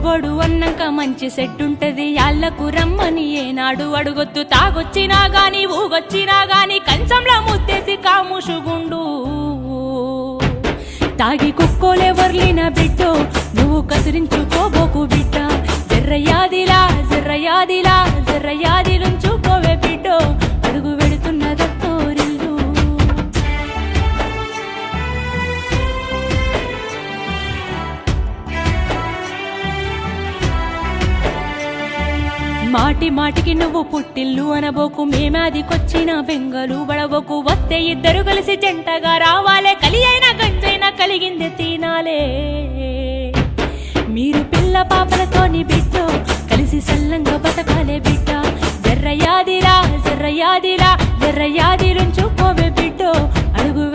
మొగోడు అన్నాక మంచి సెట్టుంటది యాళ్లకు రమ్మని ఏనాడు అడుగొద్దు తాగొచ్చినా గాని ఊగొచ్చినా గాని కంచంలో ముత్తేసి కాముషుగుండు తాగి కుక్కోలే వర్లిన బిడ్డో నువ్వు కసిరించుకోబోకు బిడ్డ జర్రయాదిలా జర్రయాదిలా జర్రయాదిలుంచుకోవే బిడ్డో అడుగు వెడుతున్నదత్తోరిల్లు మాటి మాటికి నువ్వు పుట్టిల్లు అనబోకు మేమాదికొచ్చిన బెంగలు బడబోకు వస్తే ఇద్దరు కలిసి జంటగా రావాలే కలి అయినా గంజైనా కలిగింది తినాలే మీరు పిల్ల పాపలతోని బిడ్డో కలిసి సల్లంగా బతకాలే బిడ్డ జర్రయాదిలా జర్రయాదిలా జర్రయాదిలుంచుకోవే బిడ్డో అడుగు